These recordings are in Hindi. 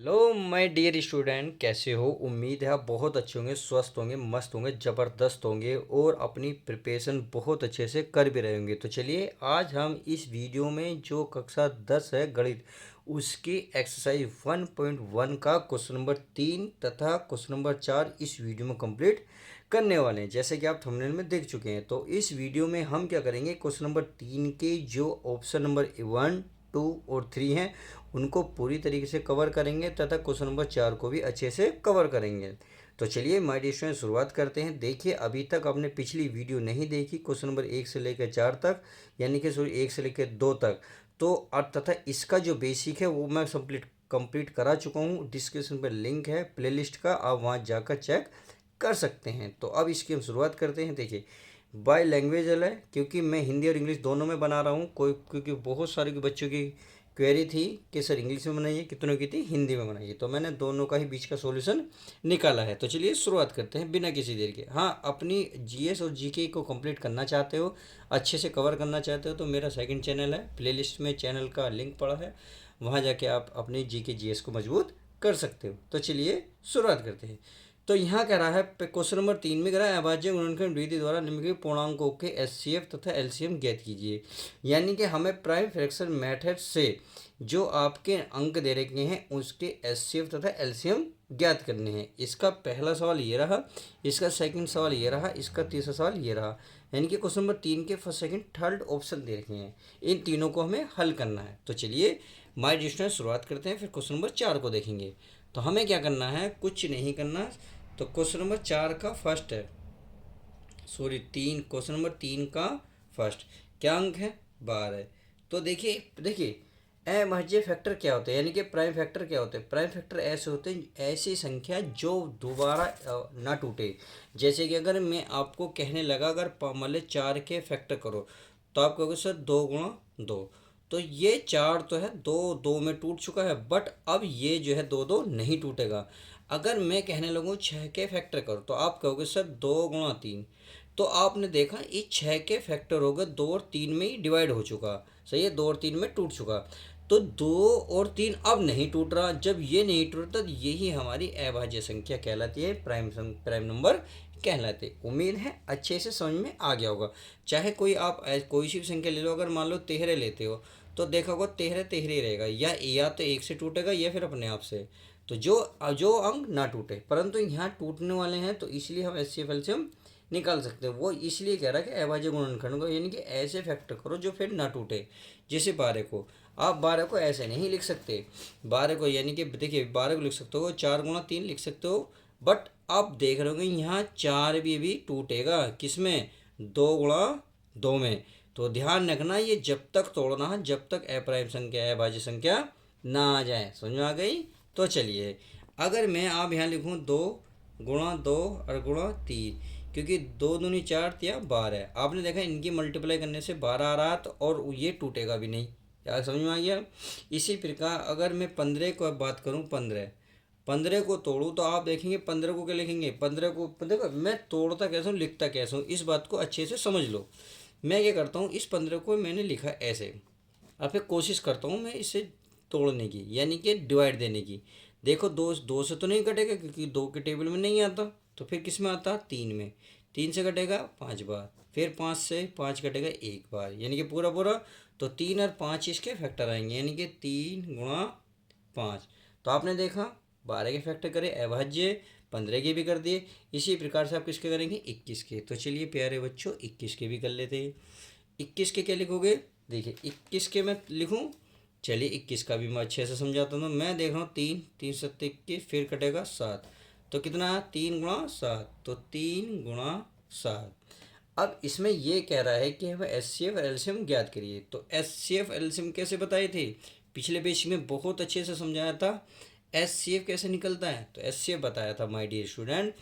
हेलो माय डियर स्टूडेंट, कैसे हो? उम्मीद है आप बहुत अच्छे होंगे, स्वस्थ होंगे, मस्त होंगे, ज़बरदस्त होंगे और अपनी प्रिपरेशन बहुत अच्छे से कर भी रहे होंगे। तो चलिए आज हम इस वीडियो में जो कक्षा 10 है गणित, उसकी एक्सरसाइज 1.1 का क्वेश्चन नंबर 3 तथा क्वेश्चन नंबर 4 इस वीडियो में कंप्लीट करने वाले हैं। जैसे कि आप थंबनेल में देख चुके हैं, तो इस वीडियो में हम क्या करेंगे, क्वेश्चन नंबर 3 के जो ऑप्शन नंबर 1, 2 और 3 हैं उनको पूरी तरीके से कवर करेंगे तथा क्वेश्चन नंबर 4 को भी अच्छे से कवर करेंगे। तो चलिए माय डियर स्टूडेंट शुरुआत करते हैं। देखिए, अभी तक आपने पिछली वीडियो नहीं देखी क्वेश्चन नंबर 1 से लेकर 4 तक, यानी कि सॉरी 1 से लेकर 2 तक, तो तथा इसका जो बेसिक है वो मैं कंप्लीट करा चुका हूँ। डिस्क्रिप्शन पर लिंक है प्लेलिस्ट का, आप वहाँ जाकर चेक कर सकते हैं। तो अब इसकी हम शुरुआत करते हैं। देखिए, बाय लैंग्वेज है, क्योंकि मैं हिंदी और इंग्लिश दोनों में बना रहा हूँ। कोई क्योंकि बहुत सारे बच्चों की क्वेरी थी कि सर इंग्लिश में बनाइए, कितनों की थी हिंदी में बनाइए, तो मैंने दोनों का ही बीच का सॉल्यूशन निकाला है। तो चलिए शुरुआत करते हैं बिना किसी देर के। हाँ, अपनी जीएस और जीके को कंप्लीट करना चाहते हो, अच्छे से कवर करना चाहते हो, तो मेरा सेकंड चैनल है, प्लेलिस्ट में चैनल का लिंक पड़ा है, वहाँ जाके आप अपनी जीके जीएस को मजबूत कर सकते हो। तो चलिए शुरुआत करते हैं। तो यहाँ कह रहा है क्वेश्चन नंबर 3 में कह रहा है अभाज्य गुणनखंड विधि द्वारा निम्नलिखित पूर्णांकों के एचसीएफ तथा एलसीएम ज्ञात कीजिए। यानी कि हमें प्राइम फ्रैक्शन मेथड से जो आपके अंक दे रखे हैं उसके एचसीएफ तथा एलसीएम ज्ञात करने हैं। इसका पहला सवाल ये रहा, इसका सेकंड सवाल ये रहा, इसका तीसरा सवाल ये रहा। यानी कि क्वेश्चन नंबर 3 के फर्स्ट सेकंड थर्ड ऑप्शन दे रखे हैं, इन तीनों को हमें हल करना है। तो चलिए माय डियर स्टूडेंट शुरुआत करते हैं, फिर क्वेश्चन नंबर 4 को देखेंगे। तो हमें क्या करना है, कुछ नहीं करना। तो क्वेश्चन नंबर 4 का फर्स्ट है, सॉरी 3, क्वेश्चन नंबर 3 का फर्स्ट क्या अंक है, 12। तो देखिए देखिए, अभाज्य फैक्टर क्या होते हैं, यानी कि प्राइम फैक्टर क्या होते हैं। प्राइम फैक्टर ऐसे होते हैं, ऐसी संख्या जो दोबारा ना टूटे। जैसे कि अगर मैं आपको कहने लगा, अगर मान लो 4 के फैक्टर करो, तो आप कहोगे सर 2 गुणा 2। तो ये 4 तो है, 2 में टूट चुका है, बट अब ये जो है 2 नहीं टूटेगा। अगर मैं कहने लगूँ 6 के फैक्टर करो, तो आप कहोगे सर 2 गुणा 3। तो आपने देखा ये 6 के फैक्टर हो गए, 2 और 3 में ही डिवाइड हो चुका। सही है, 2 और 3 में टूट चुका। तो 2 और 3 अब नहीं टूट रहा। जब ये नहीं टूटता तो यही हमारी अभाज्य संख्या कहलाती है, प्राइम नंबर कहलाते। उम्मीद है अच्छे से समझ में आ गया होगा। चाहे कोई आप कोई सी भी संख्या ले लो, अगर मान लो 13 लेते हो, तो देखा होगा 13 13 ही रहेगा, या तो एक से टूटेगा या फिर अपने आप से। तो जो जो अंक ना टूटे, परंतु यहाँ टूटने वाले हैं, तो इसलिए हम एच सी एफ एल से हम निकाल सकते हैं। वो इसलिए कह रहा है कि अभाज्य गुणनखंड को, यानी कि ऐसे फैक्टर करो जो फिर ना टूटे। जैसे 12 को, आप 12 को ऐसे नहीं लिख सकते। 12 को यानी कि देखिए 12 को लिख सकते हो 4 गुणा 3 लिख सकते हो, बट आप देख रहे होगे यहाँ 4 भी टूटेगा, किसमें, 2 गुणा 2 में। तो ध्यान रखना, ये जब तक तोड़ना है जब तक अप्राइम संख्या अभाज्य संख्या ना आ जाए। समझ में आ गई? तो चलिए, अगर मैं आप यहाँ लिखूँ 2 गुणा 2 और गुणा 3, क्योंकि 2 दूनी 4 या 12, आपने देखा इनकी मल्टीप्लाई करने से 12 आ रहा, तो और ये टूटेगा भी नहीं। यार समझ में आ गया? इसी प्रकार अगर मैं 15 को बात करूँ, 15 को तोड़ूँ, तो आप देखेंगे 15 को क्या लिखेंगे, 15 को देखो मैं तोड़ता कैसे हूँ लिखता कैसे हूँ, इस बात को अच्छे से समझ लो। मैं क्या करता हूँ, इस 15 को मैंने लिखा ऐसे, अब फिर कोशिश करता हूँ मैं इसे तोड़ने की, यानी कि डिवाइड देने की। देखो 2 से तो नहीं कटेगा, क्योंकि 2 के टेबल में नहीं आता, तो फिर किस में आता, 3 में। 3 से कटेगा 5 बार, फिर 5 से 5 कटेगा 1 बार, यानी कि पूरा पूरा। तो 3 और 5 इसके फैक्टर आएंगे, यानी कि 3 गुणा 5। तो आपने देखा 12 के फैक्टर करे अभाज्य, 15 के भी कर दिए। इसी प्रकार से आप किसके करेंगे, 21 के। तो चलिए प्यारे बच्चों 21 के भी कर लेते हैं। 21 के क्या लिखोगे, देखिए 21 के मैं लिखूँ, चलिए 21 का भी मैं अच्छे से समझाता हूँ। मैं देख रहा हूँ 3 3 7 21, फिर कटेगा 7, तो कितना, 3 गुणा 7, तो 3 गुणा 7। अब इसमें ये कह रहा है कि हमें एच सी एफ एल्शियम ज्ञात करिए। तो एच सी एफ एल्शियम कैसे बताए थे, पिछले पेज में बहुत अच्छे से समझाया था। एच सी एफ कैसे निकलता है, तो एच सी एफ बताया था माय डियर स्टूडेंट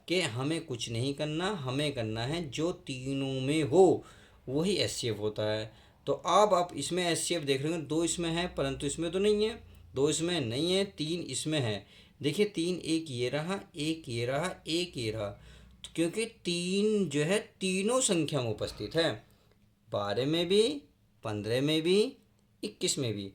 कि हमें कुछ नहीं करना, हमें करना है जो तीनों में हो वही एच सी एफ होता है। तो आप इसमें एच सी एफ देख रहे हो, 2 इसमें है परंतु इसमें तो नहीं है, 2 इसमें नहीं है, 3 इसमें है। देखिए 3, एक ये रहा, एक ये रहा, एक ये रहा, क्योंकि 3 जो है तीनों संख्या में उपस्थित है, 12 में भी, 15 में भी, 21 में भी।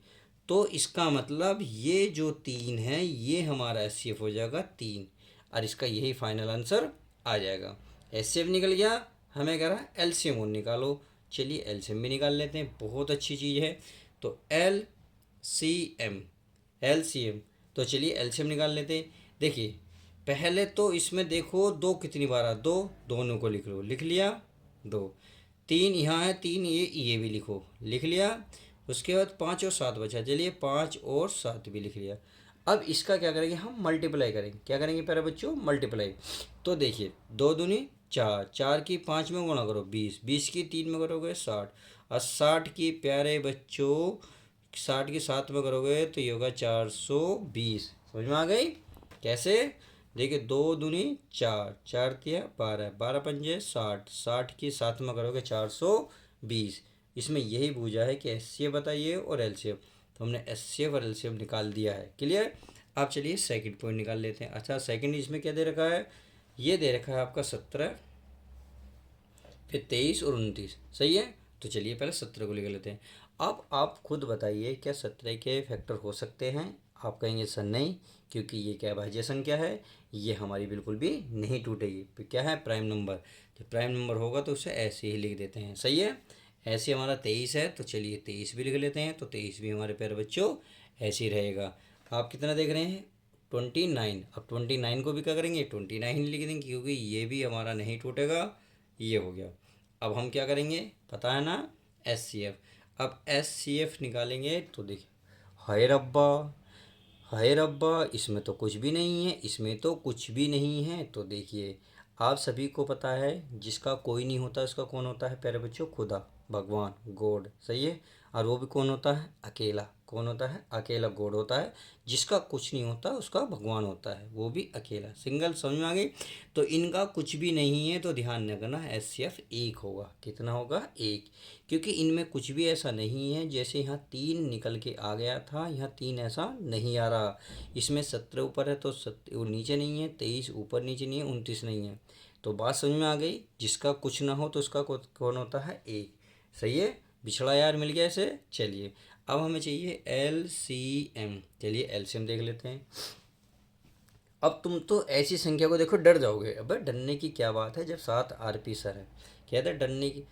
तो इसका मतलब ये जो 3 है ये हमारा एचसीएफ हो जाएगा 3, और इसका यही फाइनल आंसर आ जाएगा। एचसीएफ निकल गया, हमें कह रहा है एलसीएम और निकालो। चलिए एलसीएम भी निकाल लेते हैं, बहुत अच्छी चीज़ है। तो एलसीएम, एलसीएम, तो चलिए एलसीएम निकाल लेते हैं। देखिए पहले तो इसमें देखो दो कितनी बार आ, दो, दोनों को लिख लो, लिख लिया। दो, तीन यहाँ है, तीन ये भी लिखो, लिख लिया। उसके बाद 5 और 7 बचा, चलिए 5 और 7 भी लिख लिया। अब इसका क्या करेंगे हम, मल्टीप्लाई करेंगे। क्या करेंगे प्यारे बच्चों, मल्टीप्लाई। तो देखिए 2 दूनी 4, 4 की 5 में गुणा करो 20, 20 की 3 में करोगे 60, और 60 की प्यारे बच्चों 60 की 7 में करोगे तो ये होगा 420। समझ में आ गई कैसे? देखिए 2 दूनी 4, 4 तिया 12, 12 पंजे 60, 60 की 7 में करोगे 420। इसमें यही पूछा है कि एचसीएफ बताइए और एलसीएफ, तो हमने एचसीएफ और एलसीएफ निकाल दिया है। क्लियर? आप चलिए सेकंड पॉइंट निकाल लेते हैं। अच्छा सेकंड इसमें क्या दे रखा है, ये दे रखा है आपका 17, फिर 23 और 29, सही है। तो चलिए पहले 17 को लिख लेते हैं। अब आप खुद बताइए क्या 17 के फैक्टर हो सकते हैं? आप कहेंगे सर नहीं, क्योंकि ये क्या भाज्य संख्या है, ये हमारी बिल्कुल भी नहीं टूटेगी। फिर क्या है, प्राइम नंबर। जब प्राइम नंबर होगा तो उसे ऐसे ही लिख देते हैं, सही है। ऐसे हमारा 23 है तो चलिए 23 भी लिख लेते हैं। तो 23 भी हमारे प्यारे बच्चों ऐसे ही रहेगा। आप कितना देख रहे हैं, 29। अब 29 को भी क्या करेंगे, 29 लिख देंगे, क्योंकि ये भी हमारा नहीं टूटेगा। ये हो गया। अब हम क्या करेंगे, पता है ना, एस सी एफ। अब एस सी एफ निकालेंगे तो देखिए, हाय रब्बा, हाय रब्बा, इसमें तो कुछ भी नहीं है, इसमें तो कुछ भी नहीं है। तो देखिए आप सभी को पता है जिसका कोई नहीं होता उसका कौन होता है प्यारे बच्चों, खुदा, भगवान, गॉड, सही है। और वो भी कौन होता है, अकेला। कौन होता है, अकेला गॉड होता है। जिसका कुछ नहीं होता उसका भगवान होता है, वो भी अकेला, सिंगल। समझ में आ गई? तो इनका कुछ भी नहीं है तो ध्यान रखना एस सी एफ 1 होगा। कितना होगा, 1, क्योंकि इनमें कुछ भी ऐसा नहीं है। जैसे यहाँ 3 निकल के आ गया था, यहाँ 3 ऐसा नहीं आ रहा। इसमें 17 ऊपर है तो वो नीचे नहीं है, 23 ऊपर नीचे नहीं है, 29 नहीं है। तो बात समझ में आ गई, जिसका कुछ ना हो तो उसका कौन होता है, 1, सही है। बिछड़ा यार मिल गया इसे। चलिए अब हमें चाहिए एल सी एम। चलिए एल सी एम देख लेते हैं। अब तुम तो ऐसी संख्या को देखो डर जाओगे। अब डरने की क्या बात है जब साथ आरपी सर है। कहते हैं डरने की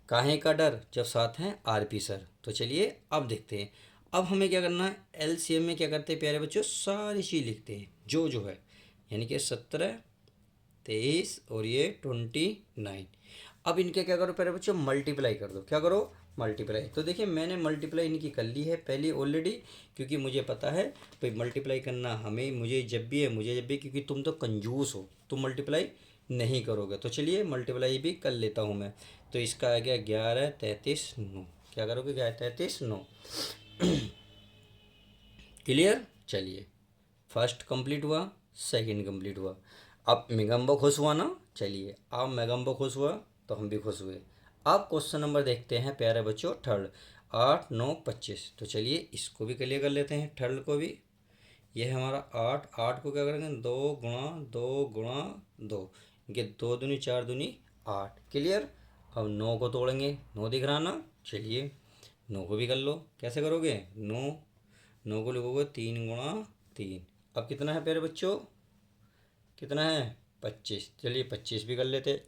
काहे का डर जब साथ हैं आरपी सर। तो चलिए अब देखते हैं। अब हमें क्या करना है, एलसीएम में क्या करते हैं प्यारे बच्चों, सारी चीज़ लिखते हैं जो है। यानी कि 17, 23 और ये 29। अब इनके क्या करो प्यारे बच्चों, मल्टीप्लाई कर दो। क्या करो, मल्टीप्लाई। तो देखिए मैंने मल्टीप्लाई इनकी कर ली है पहले ऑलरेडी, क्योंकि मुझे पता है भाई मल्टीप्लाई करना हमें, मुझे जब भी है, मुझे जब भी, क्योंकि तुम तो कंजूस हो, तुम मल्टीप्लाई नहीं करोगे। तो चलिए मल्टीप्लाई भी कर लेता हूँ मैं। तो इसका आ गया 11, 33, 9। क्या करोगे, 11, 33, 9। क्लियर? चलिए फर्स्ट कंप्लीट हुआ, सेकंड कंप्लीट हुआ। अब मेगम्बो खुश हुआ ना। चलिए अब मेगम्बो खुश हुआ तो हम भी खुश हुए। अब क्वेश्चन नंबर देखते हैं प्यारे बच्चों, थर्ड। 8, 9, 25। तो चलिए इसको भी क्लियर कर लेते हैं, थर्ड को भी। ये है हमारा 8, 8 को क्या करेंगे, 2 गुणा 2 गुणा 2, ये 2 दूनी 4 दूनी 8। क्लियर? अब 9 को तोड़ेंगे, 9 दिख रहा ना। चलिए 9 को भी कर लो। कैसे करोगे, 9, 9 को लिखोगे 3 गुणा 3। अब कितना है प्यारे बच्चों, कितना है, 25। चलिए 25 भी कर लेते।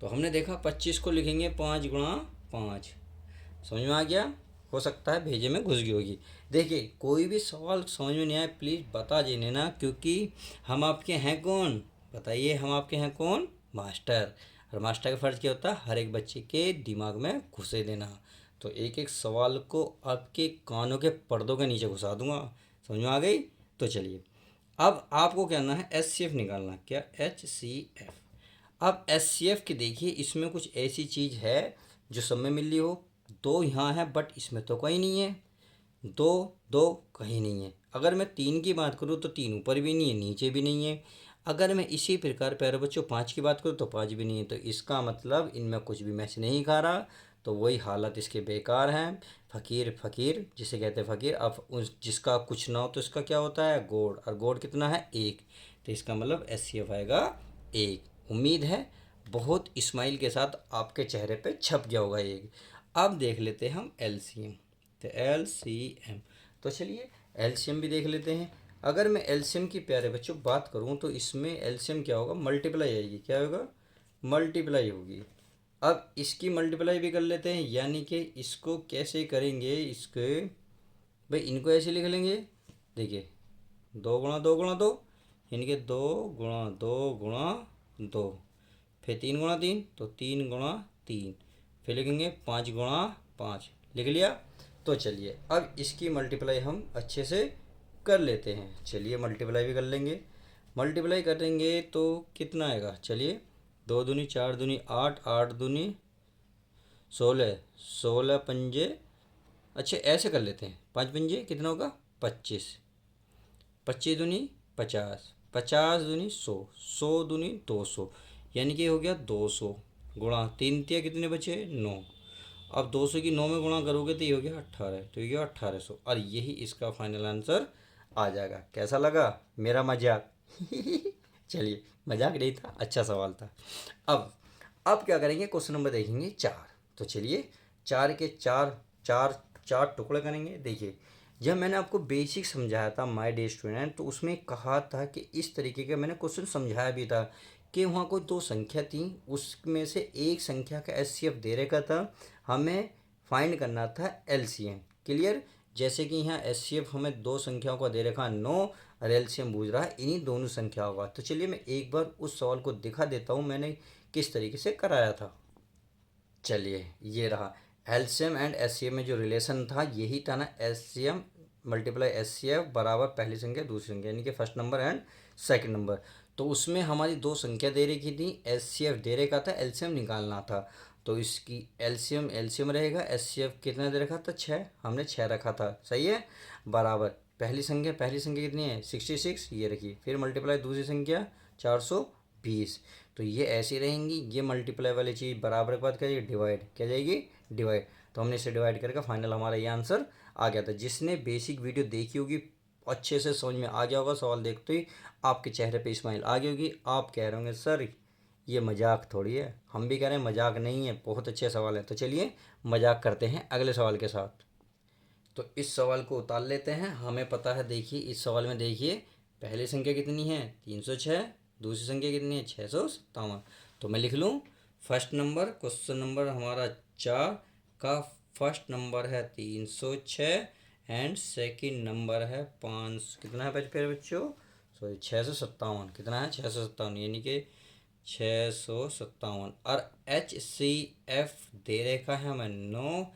तो हमने देखा 25 को लिखेंगे 5 गुणा 5। समझ में आ गया? हो सकता है भेजे में घुस गई होगी। देखिए कोई भी सवाल समझ में नहीं आए प्लीज़ बता देने ना, क्योंकि हम आपके हैं कौन, बताइए, हम आपके हैं कौन, मास्टर। और मास्टर का फ़र्ज़ क्या होता है, हर एक बच्चे के दिमाग में घुसे देना। तो एक एक सवाल को आपके कानों के पर्दों के नीचे घुसा दूंगा। समझ में आ गई? तो चलिए अब आपको क्या करना है, एस सी एफ निकालना। क्या, एच सी एफ। अब एस सी एफ की देखिए इसमें कुछ ऐसी चीज़ है जो सब में मिल रही हो। दो यहाँ है बट इसमें तो कहीं नहीं है, दो, दो कहीं नहीं है। अगर मैं 3 की बात करूँ तो 3 ऊपर भी नहीं है, नीचे भी नहीं है। अगर मैं इसी प्रकार प्यारे बच्चों 5 की बात करूँ तो 5 भी नहीं है। तो इसका मतलब इनमें कुछ भी मैच नहीं खा रहा। तो वही हालत इसके बेकार हैं। फ़कीर, फ़कीर जिसे कहते हैं फ़कीर। अब उस जिसका कुछ ना हो तो इसका क्या होता है, गोड। और गोड कितना है, 1। तो इसका मतलब एस सी एफ आएगा 1। उम्मीद है बहुत स्माइल के साथ आपके चेहरे पे छप गया होगा एक। अब देख लेते हैं हम एलसीएम। तो एलसीएम, तो चलिए एलसीएम भी देख लेते हैं। अगर मैं एलसीएम की प्यारे बच्चों बात करूं तो इसमें एलसीएम क्या होगा, मल्टीप्लाई आएगी। क्या होगा, मल्टीप्लाई होगी। अब इसकी मल्टीप्लाई भी कर लेते हैं, यानी कि इसको कैसे करेंगे, इसके भाई इनको ऐसे लिख लेंगे। देखिए 2 गुणा 2 गुणा 2, यानी कि 2 गुणा 2 गुणा 2, फिर 3 गुणा 3, तो 3 गुणा 3, फिर लिखेंगे 5 गुणा 5, लिख लिया। तो चलिए अब इसकी मल्टीप्लाई हम अच्छे से कर लेते हैं। चलिए मल्टीप्लाई भी कर लेंगे। मल्टीप्लाई करेंगे तो कितना आएगा, चलिए 2 दूनी 4 दूनी 8, 8 दूनी 16, 16 पंजे, अच्छा ऐसे कर लेते हैं, 5 पंजे कितना होगा 25, 25 दूनी 50, 50 दूनी 100, 100 दूनी 200, यानी कि हो गया 200 गुणा 3 कितने बचे 9। अब 200 की 9 में गुणा करोगे तो ये हो गया 18, तो ये गया 1800, और यही इसका फाइनल आंसर आ जाएगा। कैसा लगा मेरा मजाक? चलिए मजाक नहीं था, अच्छा सवाल था। अब क्या करेंगे, क्वेश्चन नंबर देखेंगे 4। तो चलिए 4 के 4 चार चार टुकड़े करेंगे। देखिए जब मैंने आपको बेसिक समझाया था माय डे स्टूडेंट, तो उसमें कहा था कि इस तरीके का मैंने क्वेश्चन समझाया भी था कि वहाँ कोई 2 संख्या थी, उसमें से एक संख्या का एचसीएफ दे रखा था, हमें फाइंड करना था एलसीएम। क्लियर? जैसे कि यहाँ एचसीएफ हमें 2 संख्याओं का दे रखा 9 और एलसीएम पूछ रहा है इन्हीं दोनों संख्याओं का। तो चलिए मैं एक बार उस सवाल को दिखा देता हूँ मैंने किस तरीके से कराया था। चलिए ये रहा एलसीएम एंड एचसीएफ में जो रिलेशन था यही था ना, एलसीएम मल्टीप्लाई एचसीएफ बराबर पहली संख्या दूसरी संख्या, यानी कि first number and second number. तो उसमें हमारी 2 संख्या दे रखी थी, एचसीएफ दे रखा था, एलसीएम निकालना था। तो इसकी एलसीएम एलसीएम रहेगा, एचसीएफ कितना दे रखा था 6, हमने 6 रखा था, सही है। बराबर पहली संख्या कितनी है 66, ये रखिए, फिर मल्टीप्लाई दूसरी संख्या 420। तो ये ऐसी रहेंगी, ये मल्टीप्लाई वाली चीज़ बराबर के बाद क्या जाएगी डिवाइड, क्या जाएगी डिवाइड। तो हमने इसे डिवाइड करके फाइनल हमारा ये आंसर आ गया था। जिसने बेसिक वीडियो देखी होगी अच्छे से समझ में आ गया होगा, सवाल देखते ही आपके चेहरे पे स्माइल आ गई होगी। आप कह रहे होंगे सर ये मजाक थोड़ी है, हम भी कह रहे हैं मजाक नहीं है, बहुत अच्छे सवाल है। तो चलिए मजाक करते हैं अगले सवाल के साथ। तो इस सवाल को उतार लेते हैं। हमें पता है, देखिए इस सवाल में देखिए पहली संख्या कितनी है 306, दूसरी संख्या कितनी है 657। तो मैं लिख लूँ फर्स्ट नंबर, क्वेश्चन नंबर हमारा 4 का फर्स्ट नंबर है 306 एंड सेकंड नंबर है 5 कितना है फिर बच्चों, सॉरी 657, कितना है 657, यानी कि 657। और एच सी एफ दे रखा है हमें 9,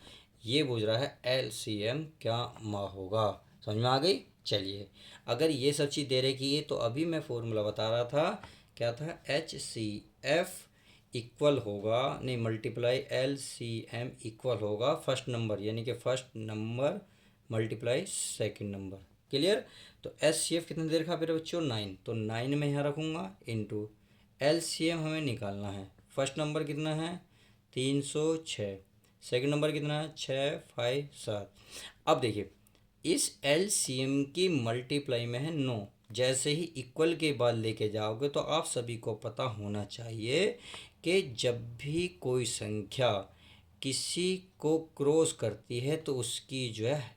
ये पूछ रहा है एलसीएम क्या माह होगा। समझ में आ गई? चलिए अगर ये सब चीज़ दे रखी है तो अभी मैं फॉर्मूला बता रहा था, क्या था, एच सी एफ इक्वल होगा, नहीं multiply L C M equal होगा फर्स्ट नंबर, यानी कि first number multiply second number. Clear? तो एच सी एफ कितना दे रखा मेरे बच्चों 9, तो 9 में यहाँ रखूँगा इंटू एल सी एम हमें निकालना है। फर्स्ट नंबर कितना है 306, सेकंड नंबर कितना है 657। अब देखिए इस एल सी एम की मल्टीप्लाई में है 9, जैसे ही इक्वल के बाद लेके जाओगे तो आप सभी को पता होना चाहिए कि जब भी कोई संख्या किसी को क्रॉस करती है तो उसकी जो है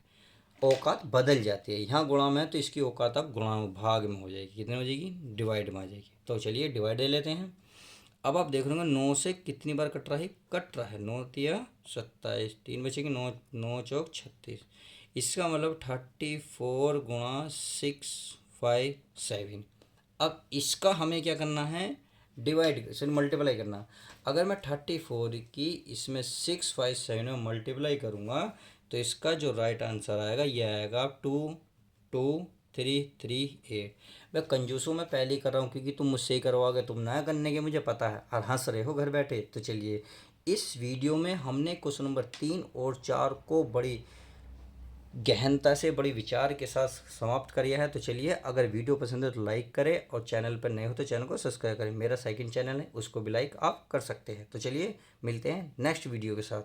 औकात बदल जाती है। यहाँ गुणा में है तो इसकी औकात अब गुणा भाग में हो जाएगी, कितने हो जाएगी डिवाइड में आ जाएगी। तो चलिए डिवाइड ले लेते हैं। अब आप देख रहे होंगे 9 से कितनी बार कट रहा है, कट रहा है 9 तिया 27, 3 बचेगी 9 9 चौक 36, इसका मतलब 34 गुणा 657। अब इसका हमें क्या करना है डिवाइड से मल्टीप्लाई करना। अगर मैं 34 की इसमें 657 में मल्टीप्लाई करूँगा तो इसका जो राइट आंसर आएगा ये आएगा 22338। मैं कंजूसों में पहले ही कर रहा हूँ क्योंकि तुम मुझसे ही करवाओगे, तुम ना करने के मुझे पता है और हंस रहे हो घर बैठे। तो चलिए इस वीडियो में हमने क्वेश्चन नंबर 3 और 4 को बड़ी गहनता से बड़ी विचार के साथ समाप्त किया है। तो चलिए अगर वीडियो पसंद है तो लाइक करें और चैनल पर नए हो तो चैनल को सब्सक्राइब करें। मेरा सेकंड चैनल है उसको भी लाइक आप कर सकते हैं। तो चलिए मिलते हैं नेक्स्ट वीडियो के साथ।